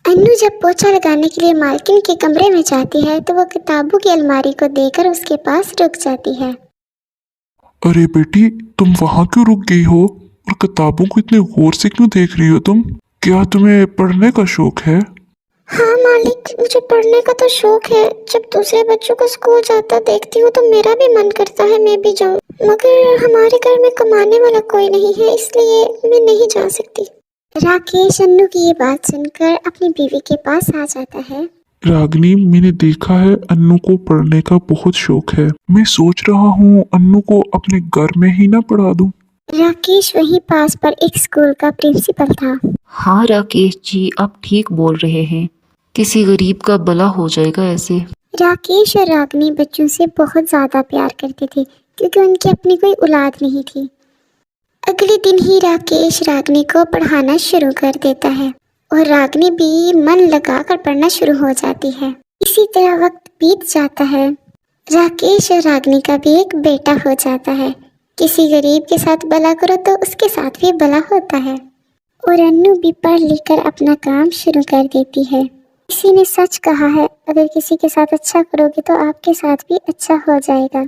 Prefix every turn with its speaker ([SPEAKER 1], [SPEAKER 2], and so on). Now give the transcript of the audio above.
[SPEAKER 1] अन्नू जब पोछा लगाने के लिए मालकिन के कमरे में जाती है तो वो किताबों की अलमारी को देखकर उसके पास रुक जाती है।
[SPEAKER 2] अरे बेटी, तुम वहाँ क्यों रुक गई हो और किताबों को इतने गौर से क्यों देख रही हो तुम? क्या तुम्हें पढ़ने का शौक है?
[SPEAKER 1] हाँ मालिक, मुझे पढ़ने का तो शौक है। जब दूसरे बच्चों को स्कूल जाता देखती हूँ तो मेरा भी मन करता है मैं भी जाऊँ, मगर हमारे घर में कमाने वाला कोई नहीं है, इसलिए मैं नहीं जा सकती। राकेश अन्नू की ये बात सुनकर अपनी बीवी के पास आ जाता है।
[SPEAKER 2] रागिनी, मैंने देखा है अन्नू को पढ़ने का बहुत शौक है। मैं सोच रहा हूँ अन्नू को अपने घर में ही ना पढ़ा दूँ।
[SPEAKER 1] राकेश वहीं पास पर एक स्कूल का प्रिंसिपल था।
[SPEAKER 3] हाँ राकेश जी, आप ठीक बोल रहे हैं। किसी गरीब का भला हो जाएगा ऐसे।
[SPEAKER 1] राकेश और रागनी बच्चों से बहुत ज़्यादा प्यार करते थे क्योंकि उनकी अपनी कोई औलाद नहीं थी। अगले दिन ही राकेश रागनी को पढ़ाना शुरू कर देता है और रागनी भी मन लगाकर पढ़ना शुरू हो जाती है। इसी तरह वक्त बीत जाता है। राकेश और रागनी का भी एक बेटा हो जाता है। किसी गरीब के साथ भला करो तो उसके साथ भी भला होता है। और अन्नू भी पढ़ लिख कर अपना काम शुरू कर देती है। किसी ने सच कहा है, अगर किसी के साथ अच्छा करोगे तो आपके साथ भी अच्छा हो जाएगा।